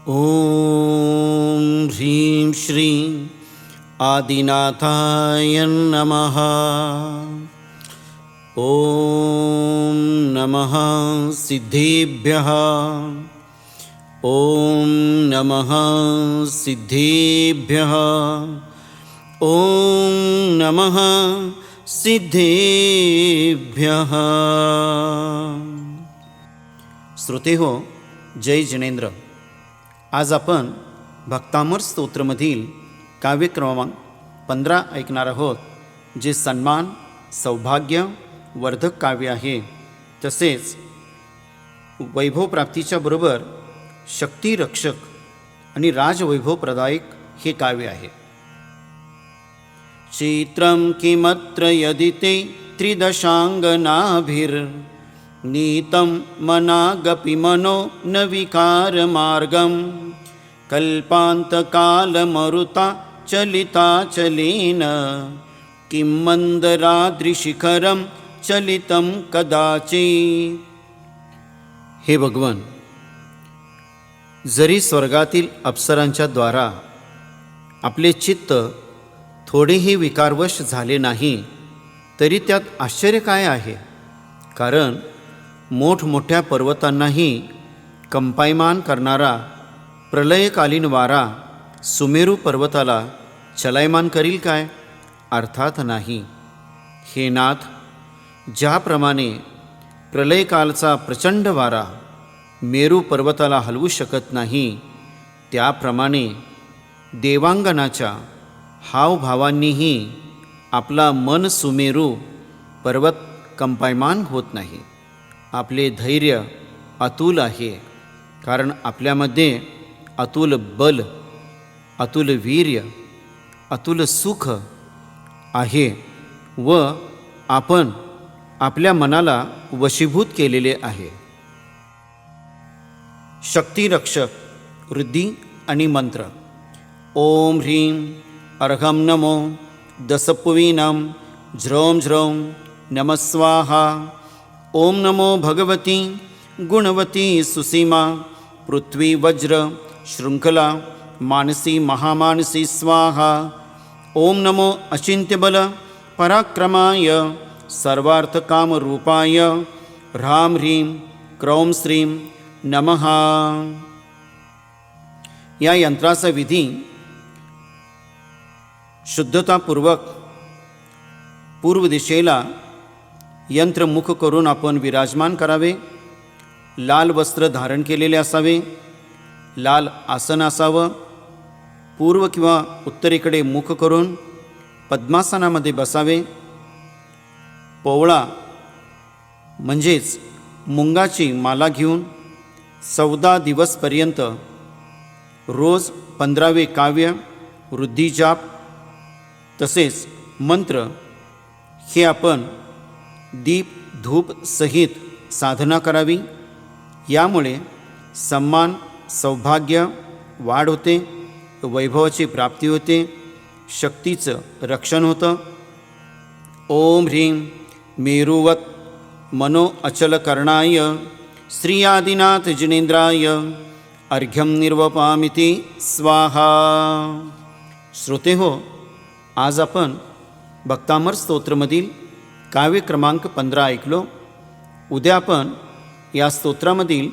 ओम ह्रीं श्रीं आदिनाथाय नमः। ओम नमः सिद्धेभ्यः। ओम नमः सिद्धेभ्यः। ओम नमः सिद्धेभ्यः। श्रोते हो, जय जिनेंद्र। आज आपण भक्तामर स्तोत्रमधील काव्य क्रमांक 15 ऐकणार आहोत, जे सन्मान सौभाग्य वर्धक काव्य आहे। तसेच वैभव प्राप्तीच्या बरोबर शक्ती रक्षक आणि राजवैभव प्रदायक हे काव्य आहे। चित्रं किमत्र यदि ते त्रिदशांगनाभिर्नीतं मनागपि मनो न विकारमार्गं कल्पान्तकालमरुता चलिताचलेन किं मंदराद्रिशिखरं चलितं कदाचित्। हे भगवान, जरी स्वर्गातील अप्सरांच्या द्वारा आपले चित्त थोडेही विकारवश झाले नाही, तरी त्यात आश्चर्य काय आहे? कारण मोठमोठ्या पर्वतांनाही कंपायमान करणारा प्रलयकालीन वारा सुमेरू पर्वताला चलायमान करील काय? अर्थात नाही। हे नाथ, ज्याप्रमाणे प्रलयकालचा प्रचंड वारा मेरू पर्वताला हलवू शकत नाही, त्याप्रमाणे देवांगनाच्या हावभावांनीही आपला मन सुमेरू पर्वत कंपायमान होत नाही। आपले धैर्य अतुल आहे, कारण आपल्यामध्ये अतुल बल, अतुल वीर्य, अतुल सुख आहे व आपण आपल्या मनाला वशीभूत केलेले आहे। शक्तिरक्षक वृद्धी आणि मंत्र। ओम ह्रीं अर्घं नमो दसपुवीनां झ्रौं झ्रौं नमः स्वाहा। ओम नमो भगवती गुणवती सुसीमा पृथ्वी वज्र शृंखला मानसी महामानसी स्वाहा। ओम नमो अचिंत्यबल पराक्रमाय सर्वार्थकामरूपाय ह्रां ह्रीं क्रौं श्रीं नमः। या यंत्राचा विधी शुद्धतापूर्वक पूर्व दिशेला यंत्रमुख करून आपण विराजमान करावे। लाल वस्त्र धारण केलेले असावे, लाल आसन असावं, पूर्व किंवा उत्तरेकडे मुख करून पद्मासनामध्ये बसावे। पोवळा म्हणजेच मुंगाची माला घेऊन 14 दिवसपर्यंत रोज 15वे काव्य, वृद्धिजाप तसेच मंत्र हे आपण दीप धूप सहित साधना करावी। यामुळे सन्मान सौभाग्य वाढ होते, वैभवाची प्राप्ती होते, शक्तीचं रक्षण होतं। ओम ह्रीं मेरुवत मनो अचल करणाय श्री आदिनाथ जिनेंद्राय अर्घ्यं निर्वपामिति स्वाहा। श्रोते हो, आज आपण भक्तामर स्तोत्रमधील काव्य क्रमांक 15 ऐकलो। उद्या आपण या स्तोत्रामधील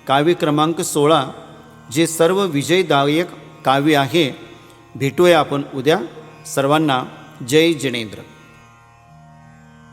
काव्य क्रमांक 16, जे सर्व विजयदायक काव्य आहे, भेटूया आपण उद्या। सर्वांना जय जिनेंद्र।